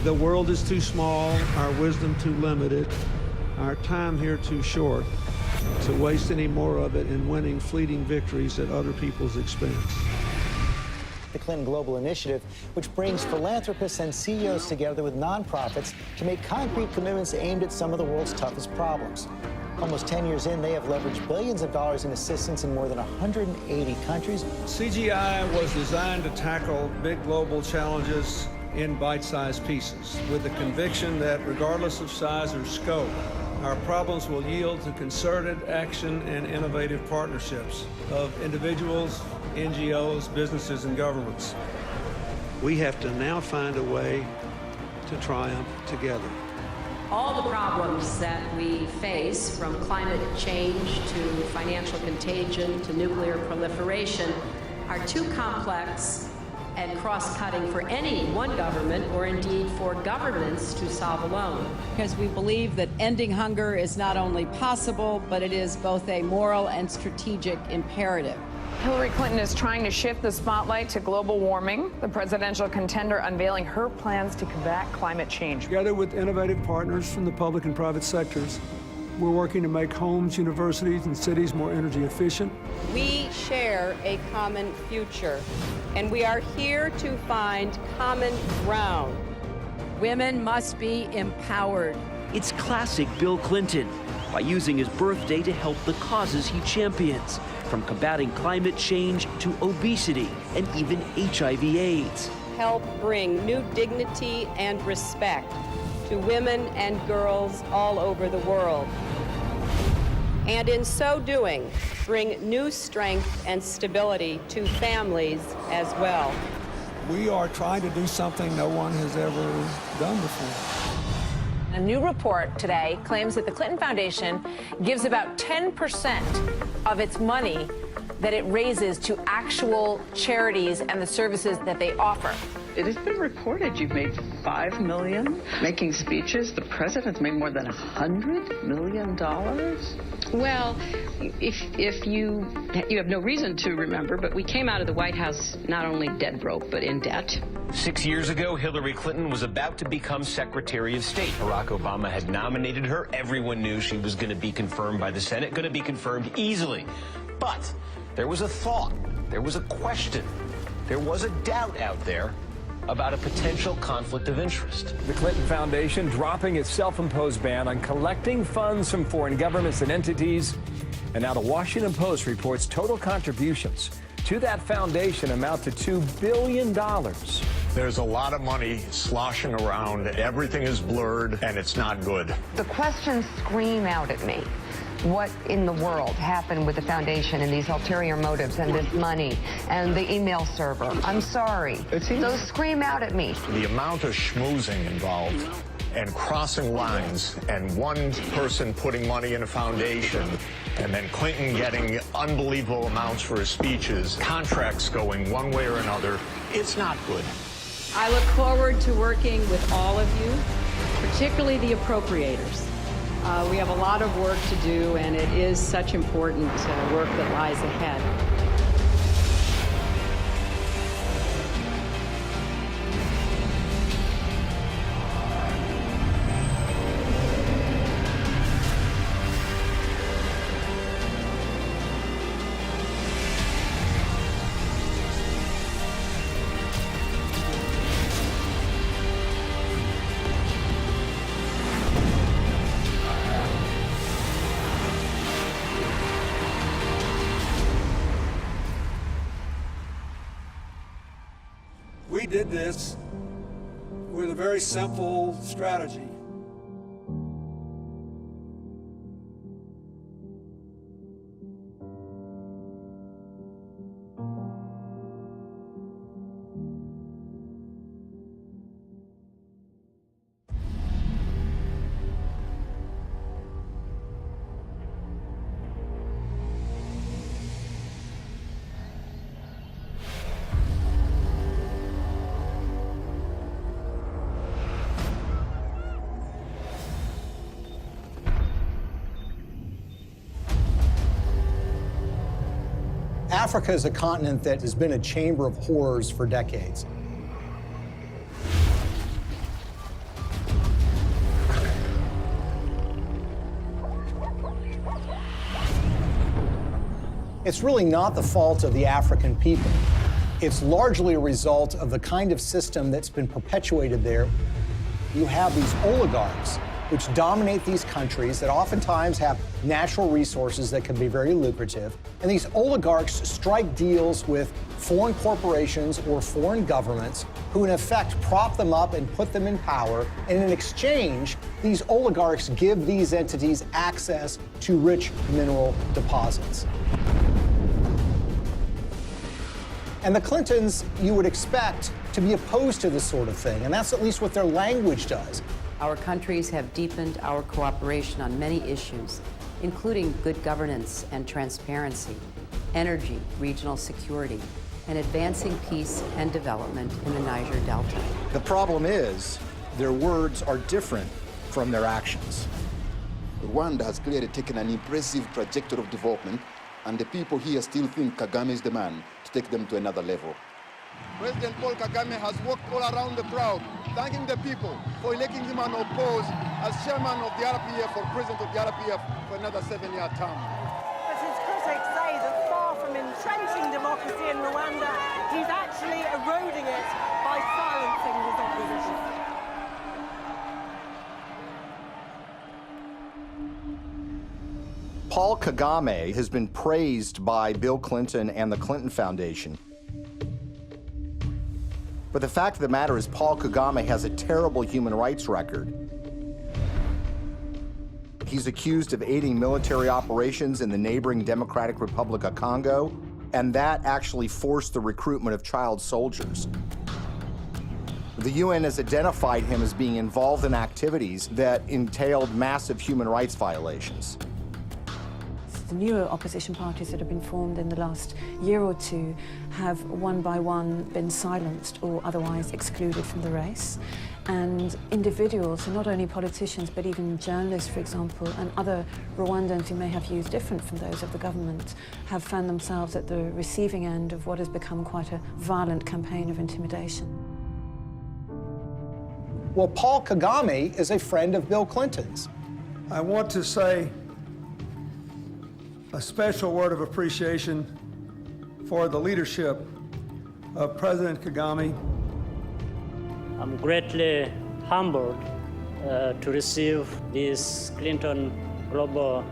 The world is too small, our wisdom too limited, our time here too short to waste any more of it in winning fleeting victories at other people's expense. The Clinton Global Initiative, which brings philanthropists and CEOs together with nonprofits to make concrete commitments aimed at some of the world's toughest problems. Almost 10 years in, they have leveraged billions of dollars in assistance in more than 180 countries. CGI was designed to tackle big global challenges in bite-sized pieces, with the conviction that regardless of size or scope, our problems will yield to concerted action and innovative partnerships of individuals, NGOs, businesses, and governments. We have to now find a way to triumph together. All the problems that we face, from climate change to financial contagion to nuclear proliferation, are too complex and cross-cutting for any one government, or indeed for governments, to solve alone. Because we believe that ending hunger is not only possible, but it is both a moral and strategic imperative. Hillary Clinton is trying to shift the spotlight to global warming. The presidential contender unveiling her plans to combat climate change. Together with innovative partners from the public and private sectors, we're working to make homes, universities, and cities more energy efficient. We share a common future, and we are here to find common ground. Women must be empowered. It's classic Bill Clinton, by using his birthday to help the causes he champions, from combating climate change to obesity and even HIV/AIDS. Help bring new dignity and respect to women and girls all over the world. And in so doing, bring new strength and stability to families as well. We are trying to do something no one has ever done before. A new report today claims that the Clinton Foundation gives about 10% of its money that it raises to actual charities and the services that they offer. It has been reported you've made $5 million making speeches. The president's made more than $100 million. Well, if you have no reason to remember, but we came out of the White House not only dead broke, but in debt. 6 years ago, Hillary Clinton was about to become Secretary of State. Barack Obama had nominated her. Everyone knew she was going to be confirmed by the Senate, going to be confirmed easily. But there was a thought, there was a question, there was a doubt out there about a potential conflict of interest. The Clinton Foundation dropping its self-imposed ban on collecting funds from foreign governments and entities. And now the Washington Post reports total contributions to that foundation amount to $2 billion. There's a lot of money sloshing around. Everything is blurred, and it's not good. The questions scream out at me. What in the world happened with the foundation and these ulterior motives and this money and the email server? I'm sorry. Those scream out at me. The amount of schmoozing involved and crossing lines and one person putting money in a foundation and then Clinton getting unbelievable amounts for his speeches, contracts going one way or another, it's not good. I look forward to working with all of you, particularly the appropriators. We have a lot of work to do, and it is such important work that lies ahead. We did this with a very simple strategy. Africa is a continent that has been a chamber of horrors for decades. It's really not the fault of the African people. It's largely a result of the kind of system that's been perpetuated there. You have these oligarchs which dominate these countries that oftentimes have natural resources that can be very lucrative. And these oligarchs strike deals with foreign corporations or foreign governments who in effect prop them up and put them in power. And in exchange, these oligarchs give these entities access to rich mineral deposits. And the Clintons, you would expect to be opposed to this sort of thing, and that's at least what their language does. Our countries have deepened our cooperation on many issues, including good governance and transparency, energy, regional security, and advancing peace and development in the Niger Delta. The problem is, their words are different from their actions. Rwanda has clearly taken an impressive trajectory of development, and the people here still think Kagame is the man to take them to another level. President Paul Kagame has walked all around the crowd, thanking the people for electing him unopposed as chairman of the RPF or president of the RPF for another 7-year term. But his critics say that far from entrenching democracy in Rwanda, he's actually eroding it by silencing his opposition. Paul Kagame has been praised by Bill Clinton and the Clinton Foundation. But the fact of the matter is Paul Kagame has a terrible human rights record. He's accused of aiding military operations in the neighboring Democratic Republic of Congo, and that actually forced the recruitment of child soldiers. The UN has identified him as being involved in activities that entailed massive human rights violations. The newer opposition parties that have been formed in the last year or two have one by one been silenced or otherwise excluded from the race. And individuals, so not only politicians, but even journalists, for example, and other Rwandans who may have views different from those of the government, have found themselves at the receiving end of what has become quite a violent campaign of intimidation. Well, Paul Kagame is a friend of Bill Clinton's. I want to say a special word of appreciation for the leadership of President Kagame. I'm greatly humbled to receive this Clinton Global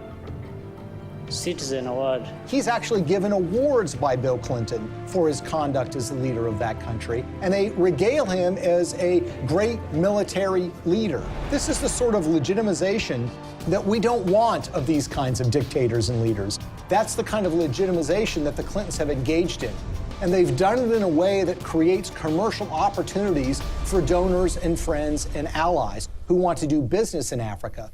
Citizen Award. He's actually given awards by Bill Clinton for his conduct as the leader of that country, and they regale him as a great military leader. This is the sort of legitimization that we don't want of these kinds of dictators and leaders. That's the kind of legitimization that the Clintons have engaged in. And they've done it in a way that creates commercial opportunities for donors and friends and allies who want to do business in Africa.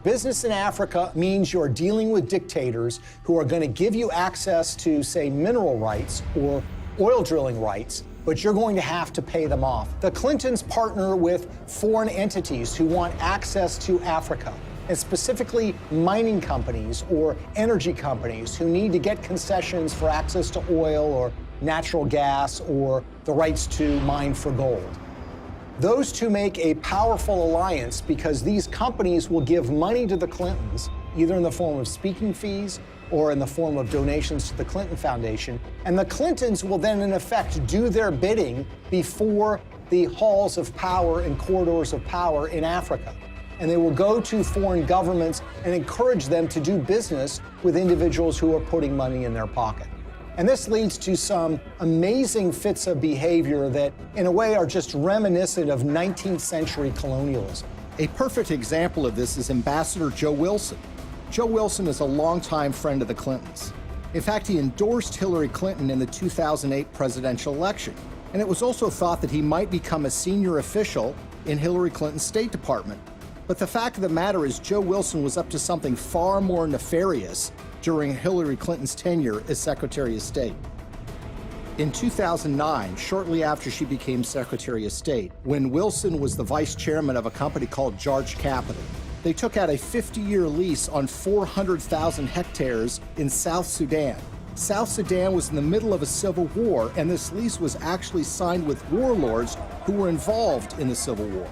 Business in Africa means you're dealing with dictators who are going to give you access to, say, mineral rights or oil drilling rights, but you're going to have to pay them off. The Clintons partner with foreign entities who want access to Africa, and specifically mining companies or energy companies who need to get concessions for access to oil or natural gas or the rights to mine for gold. Those two make a powerful alliance because these companies will give money to the Clintons, either in the form of speaking fees or in the form of donations to the Clinton Foundation. And the Clintons will then, in effect, do their bidding before the halls of power and corridors of power in Africa. And they will go to foreign governments and encourage them to do business with individuals who are putting money in their pocket. And this leads to some amazing fits of behavior that, in a way, are just reminiscent of 19th century colonialism. A perfect example of this is Ambassador Joe Wilson. Joe Wilson is a longtime friend of the Clintons. In fact, he endorsed Hillary Clinton in the 2008 presidential election. And it was also thought that he might become a senior official in Hillary Clinton's State Department. But the fact of the matter is Joe Wilson was up to something far more nefarious during Hillary Clinton's tenure as Secretary of State. In 2009, shortly after she became Secretary of State, when Wilson was the vice chairman of a company called Jarch Capital, they took out a 50-year lease on 400,000 hectares in South Sudan South Sudan was in the middle of a civil war, and this lease was actually signed with warlords who were involved in the civil war.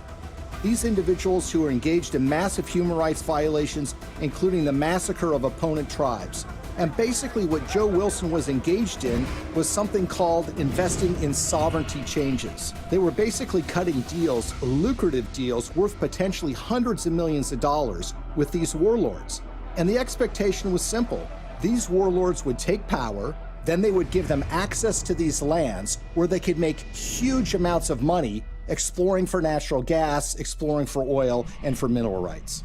These individuals who were engaged in massive human rights violations, including the massacre of opponent tribes. And basically what Joe Wilson was engaged in was something called investing in sovereignty changes. They were basically cutting deals, lucrative deals, worth potentially hundreds of millions of dollars with these warlords. And the expectation was simple. These warlords would take power, then they would give them access to these lands where they could make huge amounts of money exploring for natural gas, exploring for oil, and for mineral rights.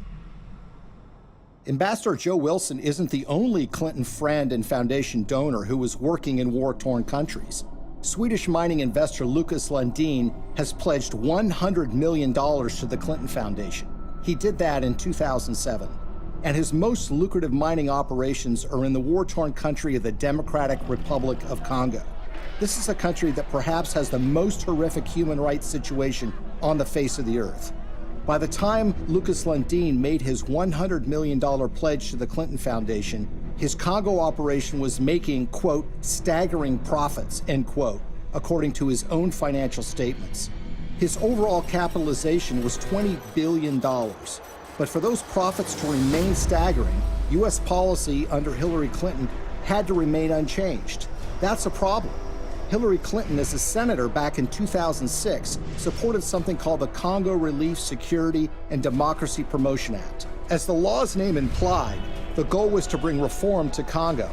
Ambassador Joe Wilson isn't the only Clinton friend and foundation donor who was working in war-torn countries. Swedish mining investor Lucas Lundin has pledged $100 million to the Clinton Foundation. He did that in 2007. And his most lucrative mining operations are in the war-torn country of the Democratic Republic of Congo. This is a country that perhaps has the most horrific human rights situation on the face of the earth. By the time Lucas Lundin made his $100 million pledge to the Clinton Foundation, his Congo operation was making, quote, staggering profits, end quote, according to his own financial statements. His overall capitalization was $20 billion. But for those profits to remain staggering, U.S. policy under Hillary Clinton had to remain unchanged. That's a problem. Hillary Clinton, as a senator back in 2006, supported something called the Congo Relief, Security, and Democracy Promotion Act. As the law's name implied, the goal was to bring reform to Congo.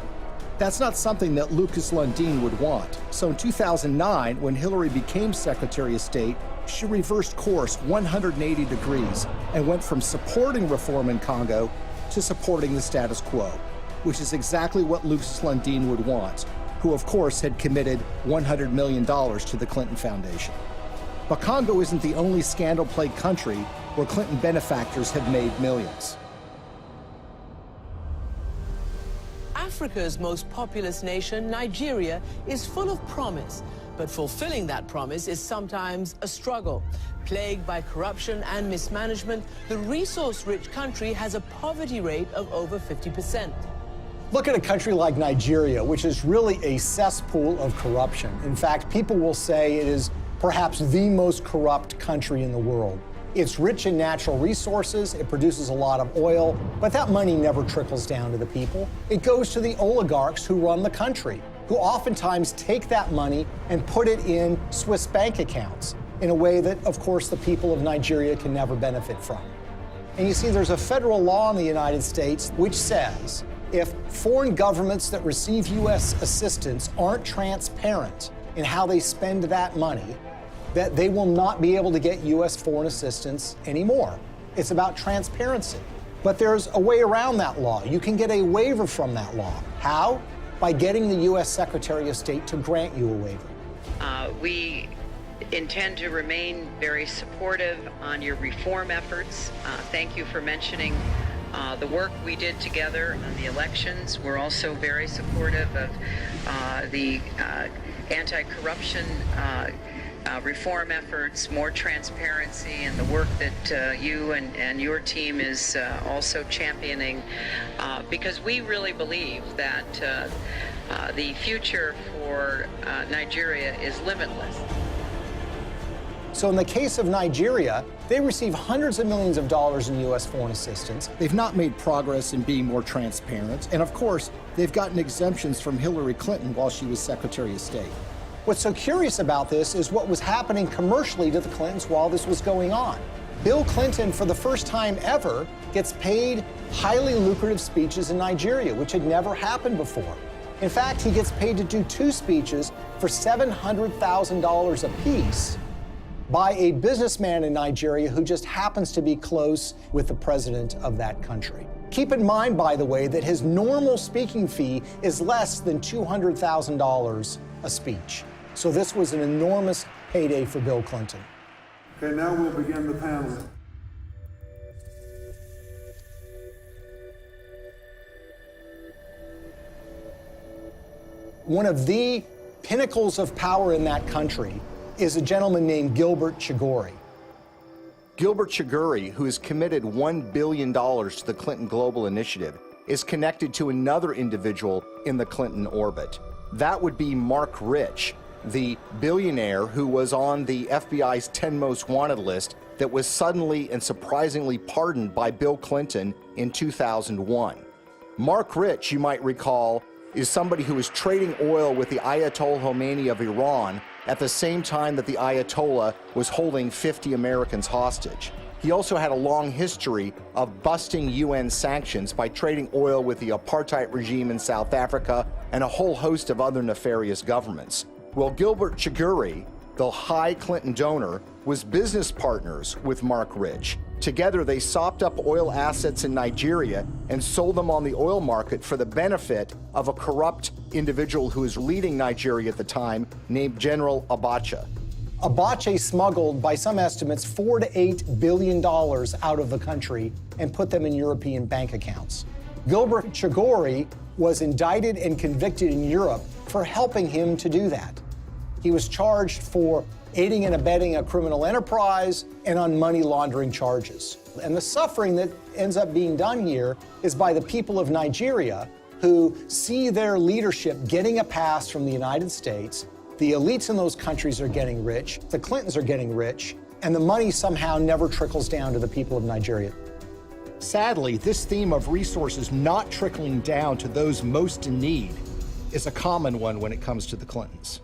That's not something that Lucas Lundin would want. So in 2009, when Hillary became Secretary of State, she reversed course 180 degrees and went from supporting reform in Congo to supporting the status quo, which is exactly what Lucas Lundin would want, who of course had committed $100 million to the Clinton Foundation. But Congo isn't the only scandal-plagued country where Clinton benefactors have made millions. Africa's most populous nation, Nigeria, is full of promise, but fulfilling that promise is sometimes a struggle. Plagued by corruption and mismanagement, the resource-rich country has a poverty rate of over 50%. Look at a country like Nigeria, which is really a cesspool of corruption. In fact, people will say it is perhaps the most corrupt country in the world. It's rich in natural resources, it produces a lot of oil, but that money never trickles down to the people. It goes to the oligarchs who run the country, who oftentimes take that money and put it in Swiss bank accounts in a way that, of course, the people of Nigeria can never benefit from. And you see, there's a federal law in the United States which says if foreign governments that receive U.S. assistance aren't transparent in how they spend that money, that they will not be able to get U.S. foreign assistance anymore. It's about transparency. But there's a way around that law. You can get a waiver from that law. How? By getting the U.S. Secretary of State to grant you a waiver. We intend to remain very supportive on your reform efforts. Thank you for mentioning the work we did together on the elections. We're also very supportive of the anti-corruption reform efforts, more transparency, and the work that you and your team is also championing, because we really believe that the future for Nigeria is limitless. So in the case of Nigeria, they receive hundreds of millions of dollars in U.S. foreign assistance. They've not made progress in being more transparent, and of course, they've gotten exemptions from Hillary Clinton while she was Secretary of State. What's so curious about this is what was happening commercially to the Clintons while this was going on. Bill Clinton, for the first time ever, gets paid highly lucrative speeches in Nigeria, which had never happened before. In fact, he gets paid to do 2 speeches for $700,000 apiece by a businessman in Nigeria who just happens to be close with the president of that country. Keep in mind, by the way, that his normal speaking fee is less than $200,000 a speech. So this was an enormous payday for Bill Clinton. Okay, now we'll begin the panel. One of the pinnacles of power in that country is a gentleman named Gilbert Chagoury. Gilbert Chagoury, who has committed $1 billion to the Clinton Global Initiative, is connected to another individual in the Clinton orbit. That would be Mark Rich, the billionaire who was on the FBI's 10 most wanted list that was suddenly and surprisingly pardoned by Bill Clinton in 2001. Mark Rich, you might recall, is somebody who was trading oil with the Ayatollah Khomeini of Iran at the same time that the Ayatollah was holding 50 Americans hostage. He also had a long history of busting UN sanctions by trading oil with the apartheid regime in South Africa and a whole host of other nefarious governments. Well, Gilbert Chagoury, the high Clinton donor, was business partners with Mark Rich. Together, they sopped up oil assets in Nigeria and sold them on the oil market for the benefit of a corrupt individual who was leading Nigeria at the time, named General Abacha. Abacha smuggled, by some estimates, $4 to $8 billion out of the country and put them in European bank accounts. Gilbert Chagoury was indicted and convicted in Europe for helping him to do that. He was charged for aiding and abetting a criminal enterprise and on money laundering charges. And the suffering that ends up being done here is by the people of Nigeria, who see their leadership getting a pass from the United States. The elites in those countries are getting rich, the Clintons are getting rich, and the money somehow never trickles down to the people of Nigeria. Sadly, this theme of resources not trickling down to those most in need is a common one when it comes to the Clintons.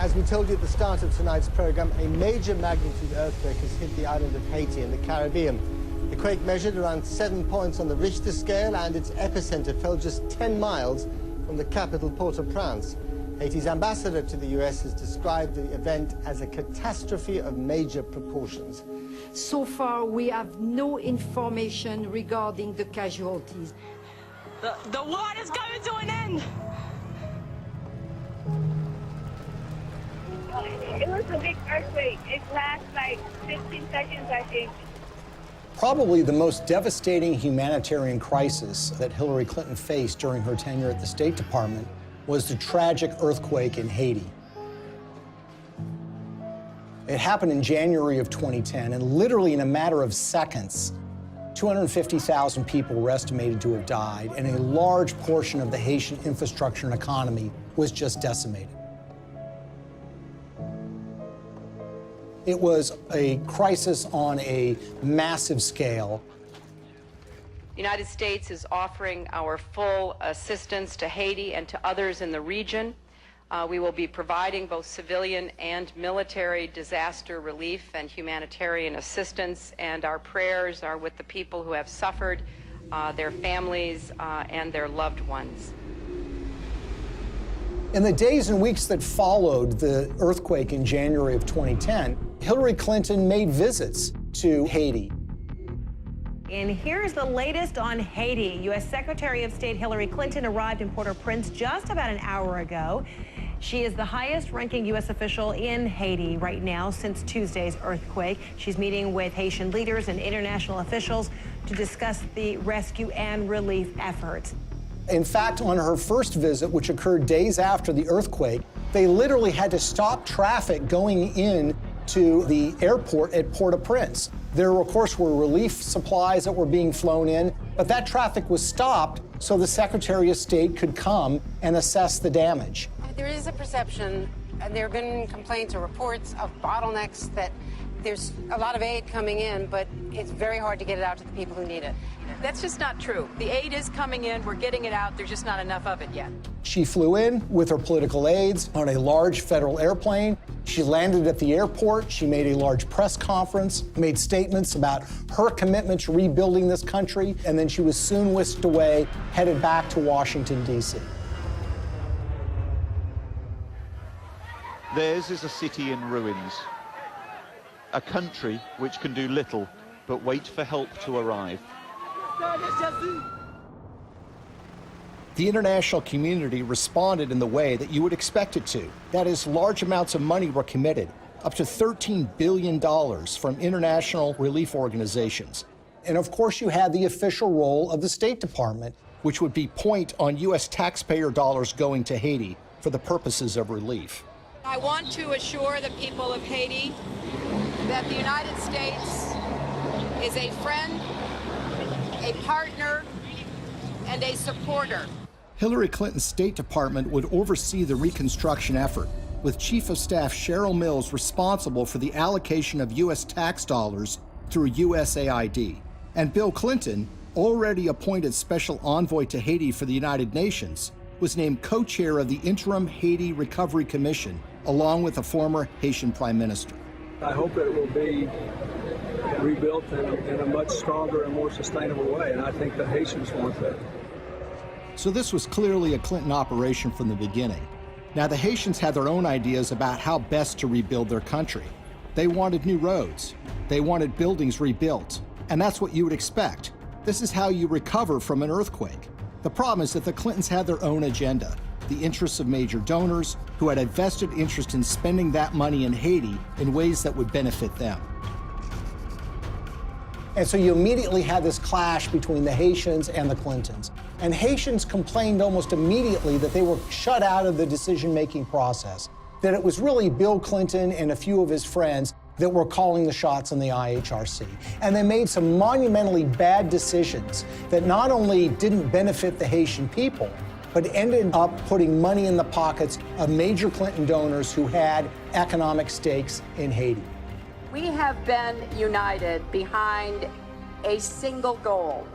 As we told you at the start of tonight's program, a major magnitude earthquake has hit the island of Haiti in the Caribbean. The quake measured around 7 points on the Richter scale, and its epicenter fell just 10 miles from the capital, Port-au-Prince. Haiti's ambassador to the U.S. has described the event as a catastrophe of major proportions. So far, we have no information regarding the casualties. The war is coming to an end! It was a big earthquake. It lasts like 15 seconds, I think. Probably the most devastating humanitarian crisis that Hillary Clinton faced during her tenure at the State Department was the tragic earthquake in Haiti. It happened in January of 2010, and literally in a matter of seconds, 250,000 people were estimated to have died, and a large portion of the Haitian infrastructure and economy was just decimated. It was a crisis on a massive scale. The United States is offering our full assistance to Haiti and to others in the region. We will be providing both civilian and military disaster relief and humanitarian assistance, and our prayers are with the people who have suffered, their families, and their loved ones. In the days and weeks that followed the earthquake in January of 2010, Hillary Clinton made visits to Haiti. And here's the latest on Haiti. U.S. Secretary of State Hillary Clinton arrived in Port-au-Prince just about an hour ago. She is the highest-ranking U.S. official in Haiti right now since Tuesday's earthquake. She's meeting with Haitian leaders and international officials to discuss the rescue and relief efforts. In fact, on her first visit, which occurred days after the earthquake, they literally had to stop traffic going in to the airport at Port-au-Prince. There, of course, were relief supplies that were being flown in, but that traffic was stopped so the Secretary of State could come and assess the damage. There is a perception, there have been complaints or reports of bottlenecks, that there's a lot of aid coming in, but it's very hard to get it out to the people who need it. That's just not true. The aid is coming in, we're getting it out, there's just not enough of it yet. She flew in with her political aides on a large federal airplane. She landed at the airport. She made a large press conference, made statements about her commitment to rebuilding this country, and then she was soon whisked away, headed back to Washington, D.C. Theirs is a city in ruins, a country which can do little but wait for help to arrive. The international community responded in the way that you would expect it to. That is, large amounts of money were committed, up to $13 billion from international relief organizations. And of course, you had the official role of the State Department, which would be point on U.S. taxpayer dollars going to Haiti for the purposes of relief. I want to assure the people of Haiti that the United States is a friend, a partner, and a supporter. Hillary Clinton's State Department would oversee the reconstruction effort, with Chief of Staff Cheryl Mills responsible for the allocation of U.S. tax dollars through USAID. And Bill Clinton, already appointed Special Envoy to Haiti for the United Nations, was named co-chair of the Interim Haiti Recovery Commission, along with a former Haitian Prime Minister. I hope that it will be rebuilt in a much stronger and more sustainable way, and I think the Haitians want that. So this was clearly a Clinton operation from the beginning. Now, the Haitians had their own ideas about how best to rebuild their country. They wanted new roads. They wanted buildings rebuilt. And that's what you would expect. This is how you recover from an earthquake. The problem is that the Clintons had their own agenda, the interests of major donors who had a vested interest in spending that money in Haiti in ways that would benefit them. And so you immediately had this clash between the Haitians and the Clintons. And Haitians complained almost immediately that they were shut out of the decision-making process, that it was really Bill Clinton and a few of his friends that were calling the shots on the IHRC. And they made some monumentally bad decisions that not only didn't benefit the Haitian people, but ended up putting money in the pockets of major Clinton donors who had economic stakes in Haiti. We have been united behind a single goal: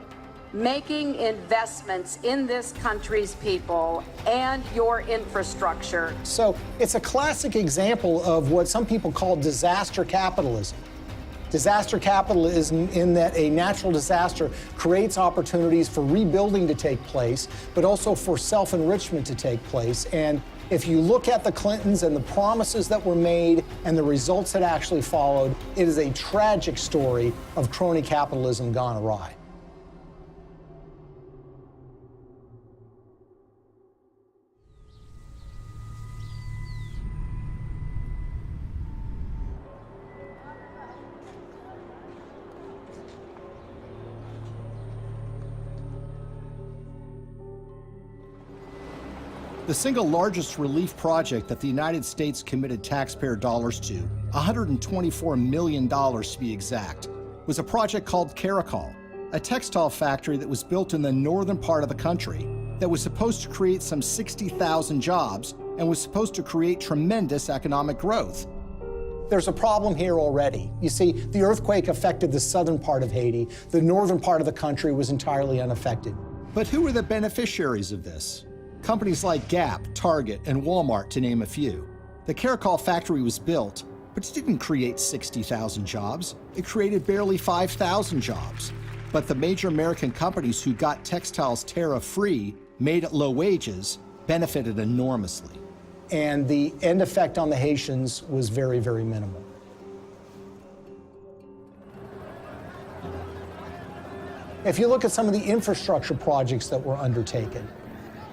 making investments in this country's people and your infrastructure. So it's a classic example of what some people call disaster capitalism. Disaster capitalism in that a natural disaster creates opportunities for rebuilding to take place, but also for self-enrichment to take place. And if you look at the Clintons and the promises that were made and the results that actually followed, it is a tragic story of crony capitalism gone awry. The single largest relief project that the United States committed taxpayer dollars to, $124 million to be exact, was a project called Caracol, a textile factory that was built in the northern part of the country that was supposed to create some 60,000 jobs and was supposed to create tremendous economic growth. There's a problem here already. You see, the earthquake affected the southern part of Haiti. The northern part of the country was entirely unaffected. But who were the beneficiaries of this? Companies like Gap, Target, and Walmart, to name a few. The Caracol factory was built, but it didn't create 60,000 jobs. It created barely 5,000 jobs. But the major American companies who got textiles tariff-free, made at low wages, benefited enormously. And the end effect on the Haitians was very, very minimal. If you look at some of the infrastructure projects that were undertaken,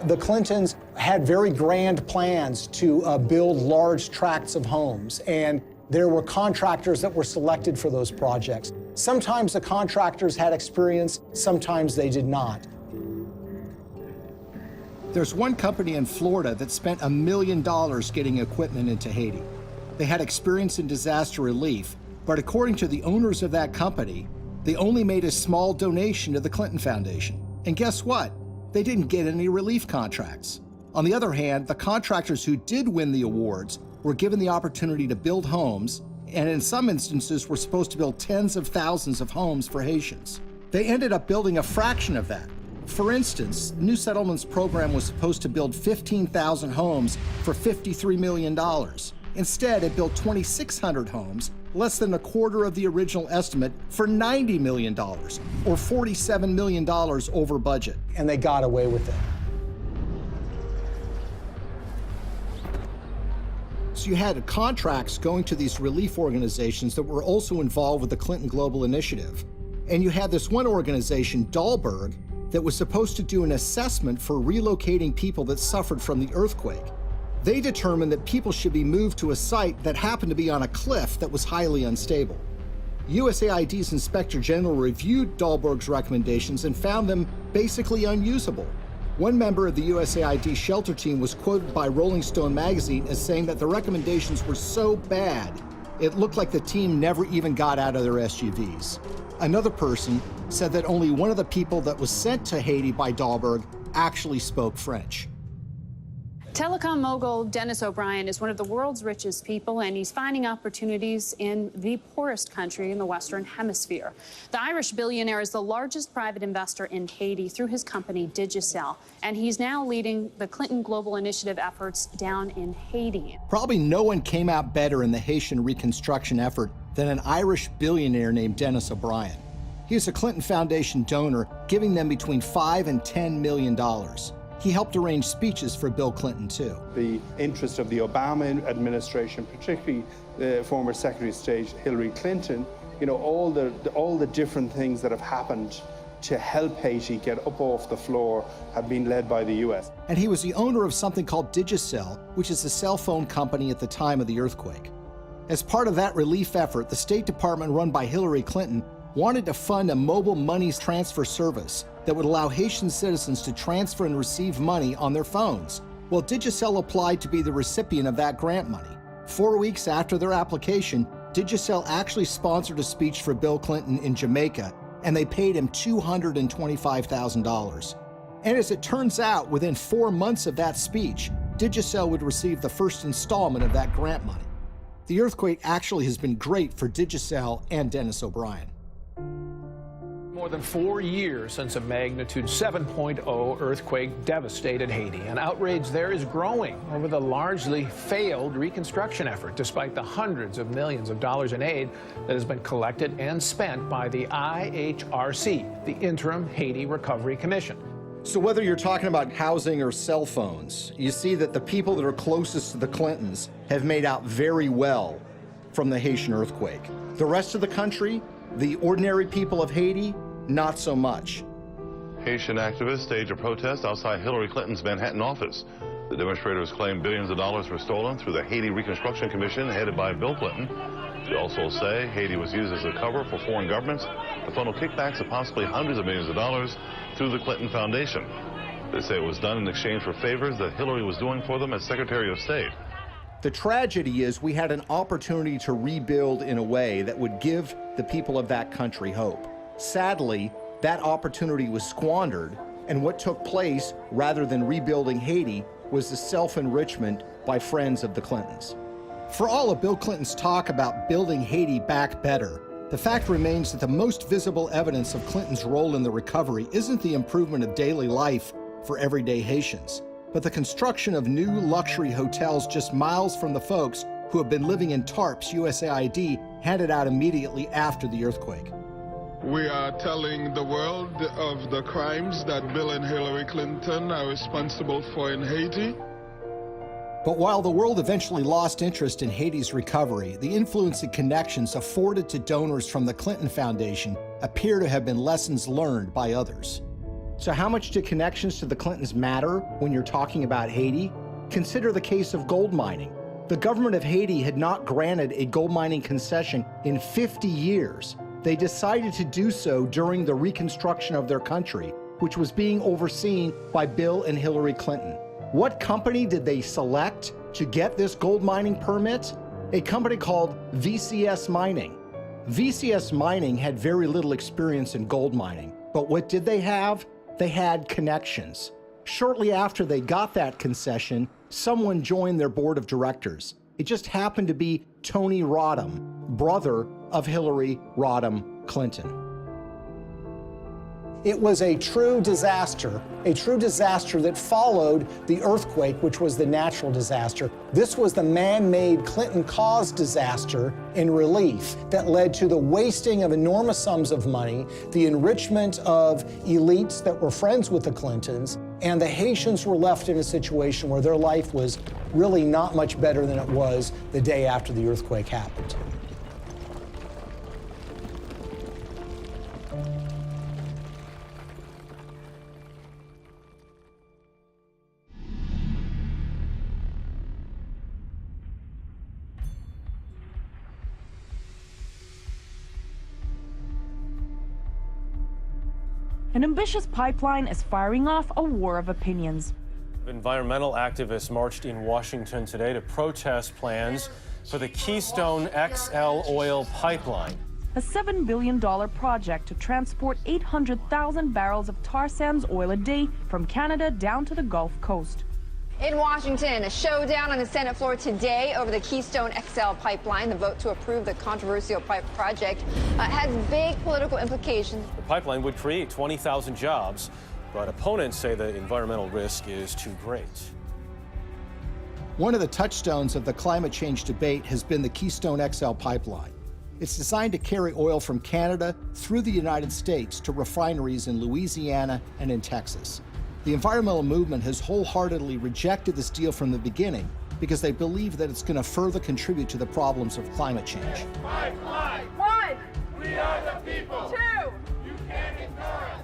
the Clintons had very grand plans to build large tracts of homes, and there were contractors that were selected for those projects. Sometimes the contractors had experience, sometimes they did not. There's one company in Florida that spent $1 million getting equipment into Haiti. They had experience in disaster relief, but according to the owners of that company, they only made a small donation to the Clinton Foundation. And guess what? They didn't get any relief contracts. On the other hand, the contractors who did win the awards were given the opportunity to build homes, and in some instances were supposed to build tens of thousands of homes for Haitians. They ended up building a fraction of that. For instance, the New Settlements program was supposed to build 15,000 homes for $53 million. Instead, it built 2,600 homes, less than a quarter of the original estimate, for $90 million, or $47 million over budget. And they got away with it. So you had contracts going to these relief organizations that were also involved with the Clinton Global Initiative. And you had this one organization, Dahlberg, that was supposed to do an assessment for relocating people that suffered from the earthquake. They determined that people should be moved to a site that happened to be on a cliff that was highly unstable. USAID's Inspector General reviewed Dahlberg's recommendations and found them basically unusable. One member of the USAID shelter team was quoted by Rolling Stone magazine as saying that the recommendations were so bad, it looked like the team never even got out of their SUVs. Another person said that only one of the people that was sent to Haiti by Dahlberg actually spoke French. Telecom mogul Dennis O'Brien is one of the world's richest people, and he's finding opportunities in the poorest country in the Western Hemisphere. The Irish billionaire is the largest private investor in Haiti through his company Digicel, and he's now leading the Clinton Global Initiative efforts down in Haiti. Probably no one came out better in the Haitian reconstruction effort than an Irish billionaire named Dennis O'Brien. He was a Clinton Foundation donor, giving them between $5 and $10 million. He helped arrange speeches for Bill Clinton, too. The interest of the Obama administration, particularly the former Secretary of State Hillary Clinton, you know, all the different things that have happened to help Haiti get up off the floor have been led by the U.S. And he was the owner of something called Digicel, which is a cell phone company at the time of the earthquake. As part of that relief effort, the State Department run by Hillary Clinton wanted to fund a mobile money transfer service that would allow Haitian citizens to transfer and receive money on their phones. Well, Digicel applied to be the recipient of that grant money. 4 weeks after their application, Digicel actually sponsored a speech for Bill Clinton in Jamaica, and they paid him $225,000. And as it turns out, within 4 months of that speech, Digicel would receive the first installment of that grant money. The earthquake actually has been great for Digicel and Dennis O'Brien. More than 4 years since a magnitude 7.0 earthquake devastated Haiti, and outrage there is growing over the largely failed reconstruction effort, despite the hundreds of millions of dollars in aid that has been collected and spent by the IHRC, the Interim Haiti Recovery Commission. So whether you're talking about housing or cell phones, you see that the people that are closest to the Clintons have made out very well from the Haitian earthquake. The rest of the country, the ordinary people of Haiti, not so much. Haitian activists staged a protest outside Hillary Clinton's Manhattan office. The demonstrators claim billions of dollars were stolen through the Haiti Reconstruction Commission headed by Bill Clinton. They also say Haiti was used as a cover for foreign governments to funnel kickbacks of possibly hundreds of millions of dollars through the Clinton Foundation. They say it was done in exchange for favors that Hillary was doing for them as Secretary of State. The tragedy is we had an opportunity to rebuild in a way that would give the people of that country hope. Sadly, that opportunity was squandered, and what took place, rather than rebuilding Haiti, was the self-enrichment by friends of the Clintons. For all of Bill Clinton's talk about building Haiti back better, the fact remains that the most visible evidence of Clinton's role in the recovery isn't the improvement of daily life for everyday Haitians, but the construction of new luxury hotels just miles from the folks who have been living in tarps USAID handed out immediately after the earthquake. We are telling the world of the crimes that Bill and Hillary Clinton are responsible for in Haiti. But while the world eventually lost interest in Haiti's recovery, the influence and connections afforded to donors from the Clinton Foundation appear to have been lessons learned by others. So how much do connections to the Clintons matter when you're talking about Haiti? Consider the case of gold mining. The government of Haiti had not granted a gold mining concession in 50 years. They decided to do so during the reconstruction of their country, which was being overseen by Bill and Hillary Clinton. What company did they select to get this gold mining permit? A company called VCS Mining. VCS Mining had very little experience in gold mining, but what did they have? They had connections. Shortly after they got that concession, someone joined their board of directors. It just happened to be Tony Rodham, brother of Hillary Rodham Clinton. It was a true disaster that followed the earthquake, which was the natural disaster. This was the man-made Clinton-caused disaster in relief that led to the wasting of enormous sums of money, the enrichment of elites that were friends with the Clintons, and the Haitians were left in a situation where their life was really not much better than it was the day after the earthquake happened. an ambitious pipeline is firing off a war of opinions. Environmental activists marched in Washington today to protest plans for the Keystone XL oil pipeline. A $7 billion project to transport 800,000 barrels of tar sands oil a day from Canada down to the Gulf Coast. In Washington, a showdown on the Senate floor today over the Keystone XL pipeline. The vote to approve the controversial project has big political implications. The pipeline would create 20,000 jobs, but opponents say the environmental risk is too great. One of the touchstones of the climate change debate has been the Keystone XL pipeline. It's designed to carry oil from Canada through the United States to refineries in Louisiana and in Texas. The environmental movement has wholeheartedly rejected this deal from the beginning because they believe that it's going to further contribute to the problems of climate change. Pipeline! 1! We are the people! 2! You can't ignore us!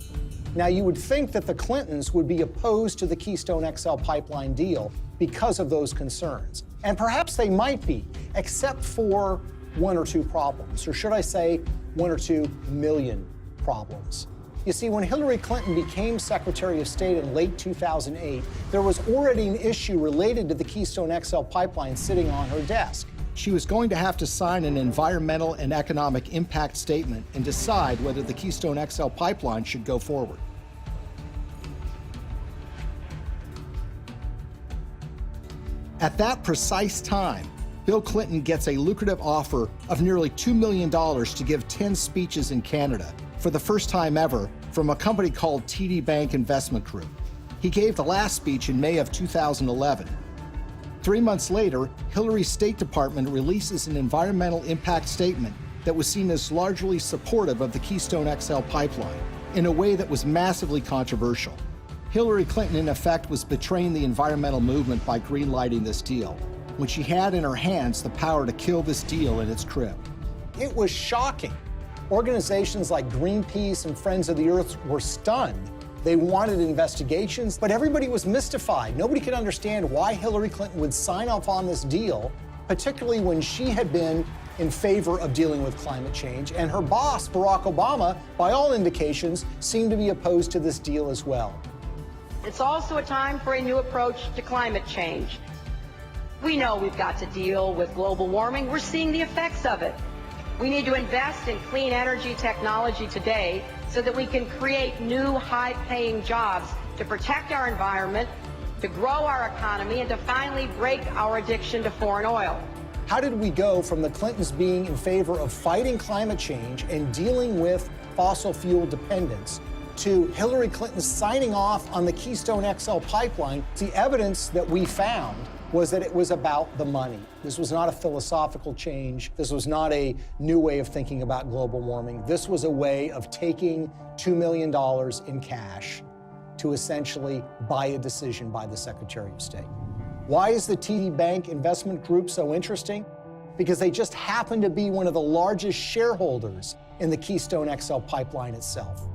3! Now, you would think that the Clintons would be opposed to the Keystone XL pipeline deal because of those concerns. And perhaps they might be, except for one or two problems, or should I say 1 or 2 million problems. You see, when Hillary Clinton became Secretary of State in late 2008, there was already an issue related to the Keystone XL pipeline sitting on her desk. She was going to have to sign an environmental and economic impact statement and decide whether the Keystone XL pipeline should go forward. At that precise time, Bill Clinton gets a lucrative offer of nearly $2 million to give 10 speeches in Canada for the first time ever from a company called TD Bank Investment Group. He gave the last speech in May of 2011. 3 months later, Hillary's State Department releases an environmental impact statement that was seen as largely supportive of the Keystone XL pipeline in a way that was massively controversial. Hillary Clinton, in effect, was betraying the environmental movement by greenlighting this deal, when she had in her hands the power to kill this deal in its crib. It was shocking. Organizations like Greenpeace and Friends of the Earth were stunned. They wanted investigations, but everybody was mystified. Nobody could understand why Hillary Clinton would sign off on this deal, particularly when she had been in favor of dealing with climate change, and her boss, Barack Obama, by all indications, seemed to be opposed to this deal as well. It's also a time for a new approach to climate change. We know we've got to deal with global warming. We're seeing the effects of it. We need to invest in clean energy technology today so that we can create new high-paying jobs to protect our environment, to grow our economy, and to finally break our addiction to foreign oil. How did we go from the Clintons being in favor of fighting climate change and dealing with fossil fuel dependence to Hillary Clinton signing off on the Keystone XL pipeline? The evidence that we found was that it was about the money. This was not a philosophical change. This was not a new way of thinking about global warming. This was a way of taking $2 million in cash to essentially buy a decision by the Secretary of State. Why is the TD Bank Investment Group so interesting? Because they just happen to be one of the largest shareholders in the Keystone XL pipeline itself.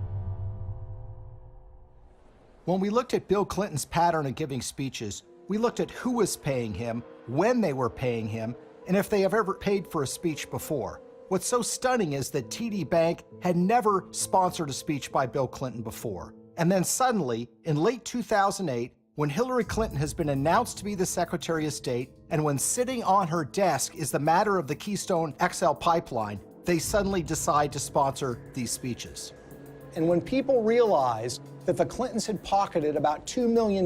When we looked at Bill Clinton's pattern of giving speeches, we looked at who was paying him, when they were paying him, and if they have ever paid for a speech before. What's so stunning is that TD Bank had never sponsored a speech by Bill Clinton before. And then suddenly, in late 2008, when Hillary Clinton has been announced to be the Secretary of State, and when sitting on her desk is the matter of the Keystone XL pipeline, they suddenly decide to sponsor these speeches. And when people realized that the Clintons had pocketed about $2 million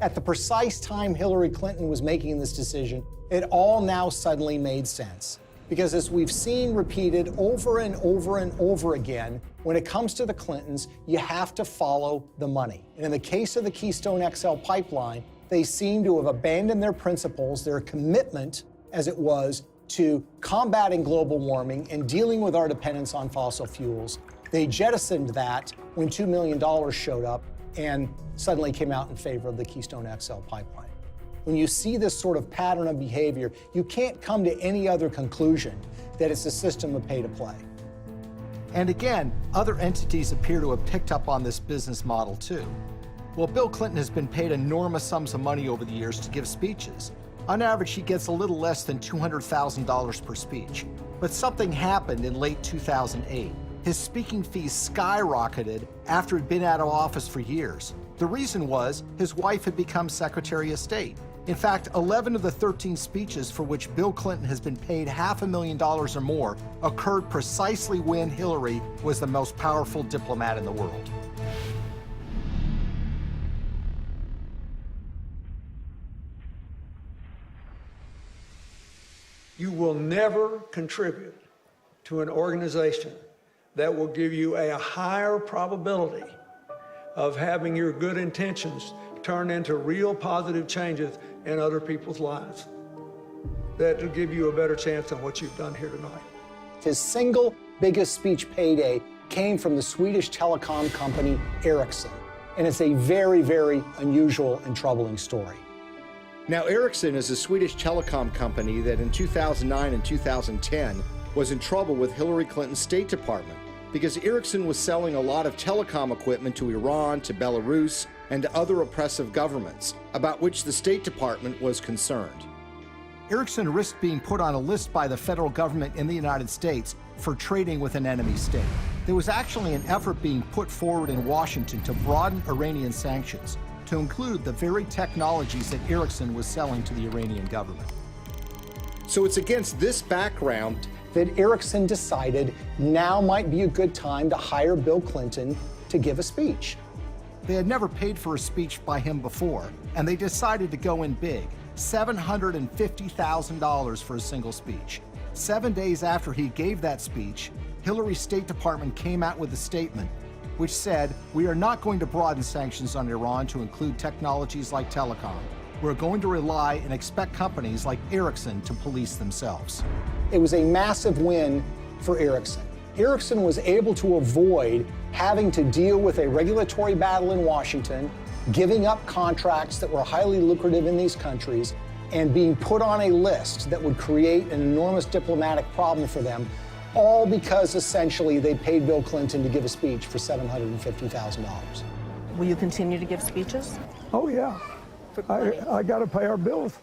at the precise time Hillary Clinton was making this decision, it all now suddenly made sense. Because as we've seen repeated over and over and over again, when it comes to the Clintons, you have to follow the money. And in the case of the Keystone XL pipeline, they seem to have abandoned their principles, their commitment, as it was, to combating global warming and dealing with our dependence on fossil fuels. They jettisoned that when $2 million showed up and suddenly came out in favor of the Keystone XL pipeline. When you see this sort of pattern of behavior, you can't come to any other conclusion that it's a system of pay to play. And again, other entities appear to have picked up on this business model too. Well, Bill Clinton has been paid enormous sums of money over the years to give speeches. On average, he gets a little less than $200,000 per speech. But something happened in late 2008. his speaking fees skyrocketed after he'd been out of office for years. The reason was his wife had become Secretary of State. In fact, 11 of the 13 speeches for which Bill Clinton has been paid $500,000 or more occurred precisely when Hillary was the most powerful diplomat in the world. You will never contribute to an organization that will give you a higher probability of having your good intentions turn into real positive changes in other people's lives. That will give you a better chance than what you've done here tonight. His single biggest speech payday came from the Swedish telecom company Ericsson. And it's a very, very unusual and troubling story. Now, Ericsson is a Swedish telecom company that in 2009 and 2010 was in trouble with Hillary Clinton's State Department because Ericsson was selling a lot of telecom equipment to Iran, to Belarus, and to other oppressive governments, about which the State Department was concerned. Ericsson risked being put on a list by the federal government in the United States for trading with an enemy state. There was actually an effort being put forward in Washington to broaden Iranian sanctions to include the very technologies that Ericsson was selling to the Iranian government. So it's against this background that Ericsson decided now might be a good time to hire Bill Clinton to give a speech. They had never paid for a speech by him before, and they decided to go in big, $750,000 for a single speech. 7 days after he gave that speech, Hillary's State Department came out with a statement which said, "We are not going to broaden sanctions on Iran to include technologies like telecom. We're going to rely and expect companies like Ericsson to police themselves." It was a massive win for Ericsson. Ericsson was able to avoid having to deal with a regulatory battle in Washington, giving up contracts that were highly lucrative in these countries, and being put on a list that would create an enormous diplomatic problem for them, all because essentially they paid Bill Clinton to give a speech for $750,000. Will you continue to give speeches? Oh, yeah. I got to pay our bills.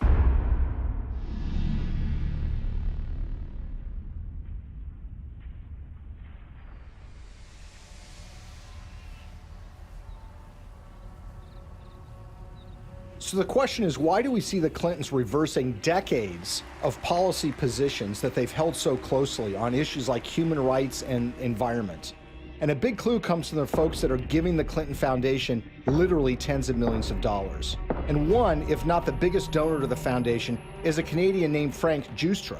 So the question is, why do we see the Clintons reversing decades of policy positions that they've held so closely on issues like human rights and environment? And a big clue comes from the folks that are giving the Clinton Foundation literally tens of millions of dollars. And one, if not the biggest donor to the foundation, is a Canadian named Frank Giustra.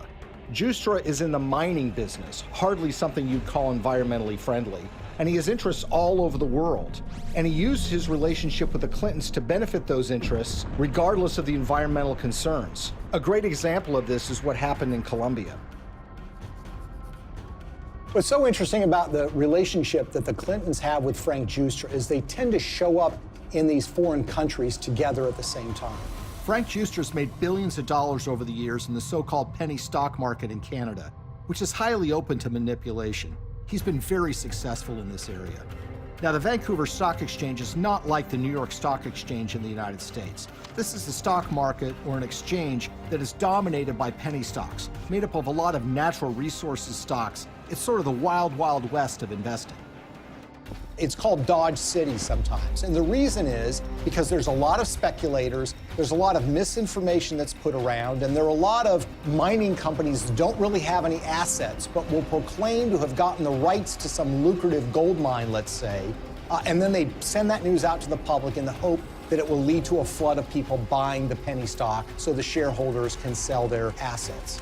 Giustra is in the mining business, hardly something you'd call environmentally friendly. And he has interests all over the world. And he used his relationship with the Clintons to benefit those interests, regardless of the environmental concerns. A great example of this is what happened in Colombia. What's so interesting about the relationship that the Clintons have with Frank Giustra is they tend to show up in these foreign countries together at the same time. Frank Giustra's made billions of dollars over the years in the so-called penny stock market in Canada, which is highly open to manipulation. He's been very successful in this area. Now, the Vancouver Stock Exchange is not like the New York Stock Exchange in the United States. This is the stock market or an exchange that is dominated by penny stocks, made up of a lot of natural resources stocks. It's sort of the wild, wild west of investing. It's called Dodge City sometimes. And the reason is because there's a lot of speculators, there's a lot of misinformation that's put around, and there are a lot of mining companies that don't really have any assets, but will proclaim to have gotten the rights to some lucrative gold mine, let's say, and then they send that news out to the public in the hope that it will lead to a flood of people buying the penny stock so the shareholders can sell their assets.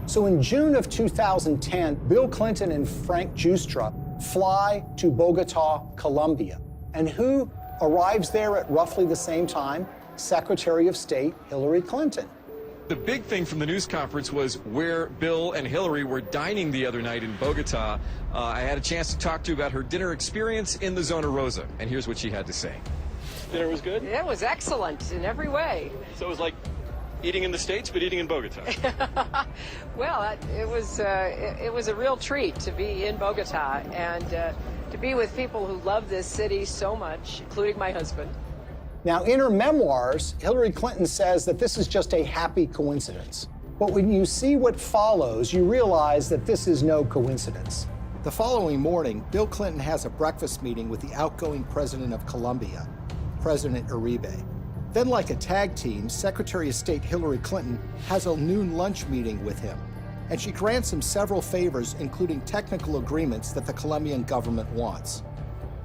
So in June of 2010, Bill Clinton and Frank Giustra fly to Bogota, Colombia. And who arrives there at roughly the same time? Secretary of State Hillary Clinton. The big thing from the news conference was where Bill and Hillary were dining the other night in Bogota. I had a chance to talk to about her dinner experience in the Zona Rosa, and here's what she had to say. Dinner was good? It was excellent in every way. So it was like eating in the States, but eating in Bogota. Well, it was a real treat to be in Bogota and to be with people who love this city so much, including my husband. Now, in her memoirs, Hillary Clinton says that this is just a happy coincidence. But when you see what follows, you realize that this is no coincidence. The following morning, Bill Clinton has a breakfast meeting with the outgoing president of Colombia, President Uribe. Then, like a tag team, Secretary of State Hillary Clinton has a noon lunch meeting with him, and she grants him several favors, including technical agreements that the Colombian government wants.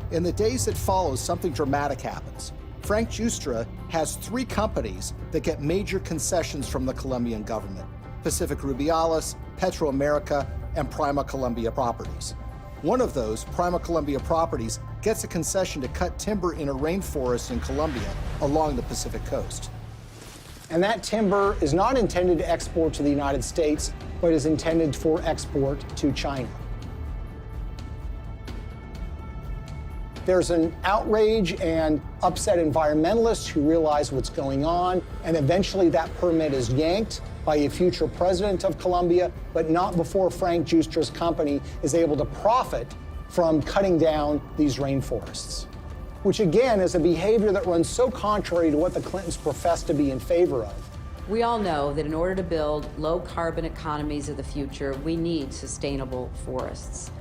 In the days that follow, something dramatic happens. Frank Giustra has 3 companies that get major concessions from the Colombian government: Pacific Rubiales, Petroamerica, and Prima Colombia Properties. One of those, Prima Colombia Properties, gets a concession to cut timber in a rainforest in Colombia along the Pacific coast. And that timber is not intended to export to the United States, but is intended for export to China. There's an outrage and upset environmentalists who realize what's going on, and eventually that permit is yanked by a future president of Colombia, but not before Frank Giustra's company is able to profit from cutting down these rainforests, which again is a behavior that runs so contrary to what the Clintons profess to be in favor of. We all know that in order to build low-carbon economies of the future, we need sustainable forests.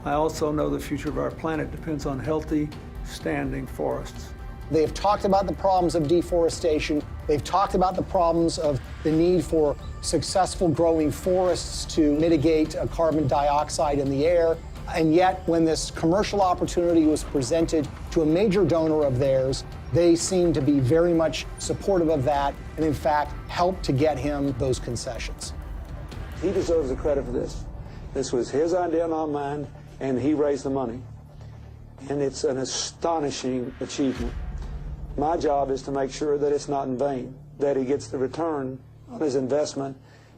I also know the future of our planet depends on healthy, standing forests. They've talked about the problems of deforestation. They've talked about the problems of the need for successful growing forests to mitigate carbon dioxide in the air. And yet, when this commercial opportunity was presented to a major donor of theirs, they seemed to be very much supportive of that and, in fact, helped to get him those concessions. He deserves the credit for this. This was his idea, not mine, and he raised the money. And it's an astonishing achievement. My job is to make sure that it's not in vain, that he gets the return on his investment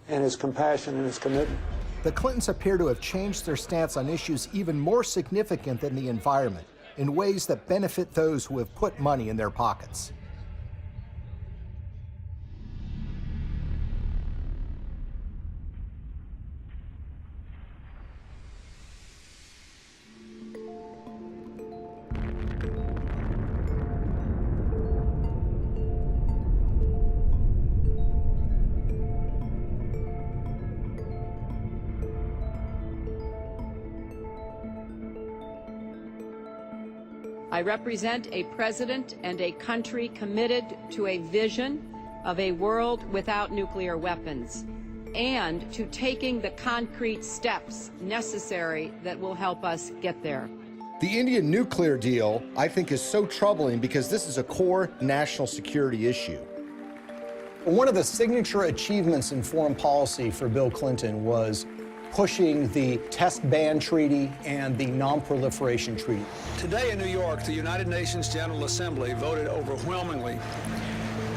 and his compassion and his commitment. The Clintons appear to have changed their stance on issues even more significant than the environment, in ways that benefit those who have put money in their pockets. I represent a president and a country committed to a vision of a world without nuclear weapons and to taking the concrete steps necessary that will help us get there. The Indian nuclear deal, I think, is so troubling because this is a core national security issue. One of the signature achievements in foreign policy for Bill Clinton was pushing the Test Ban Treaty and the Non-Proliferation Treaty. Today in New York, the United Nations General Assembly voted overwhelmingly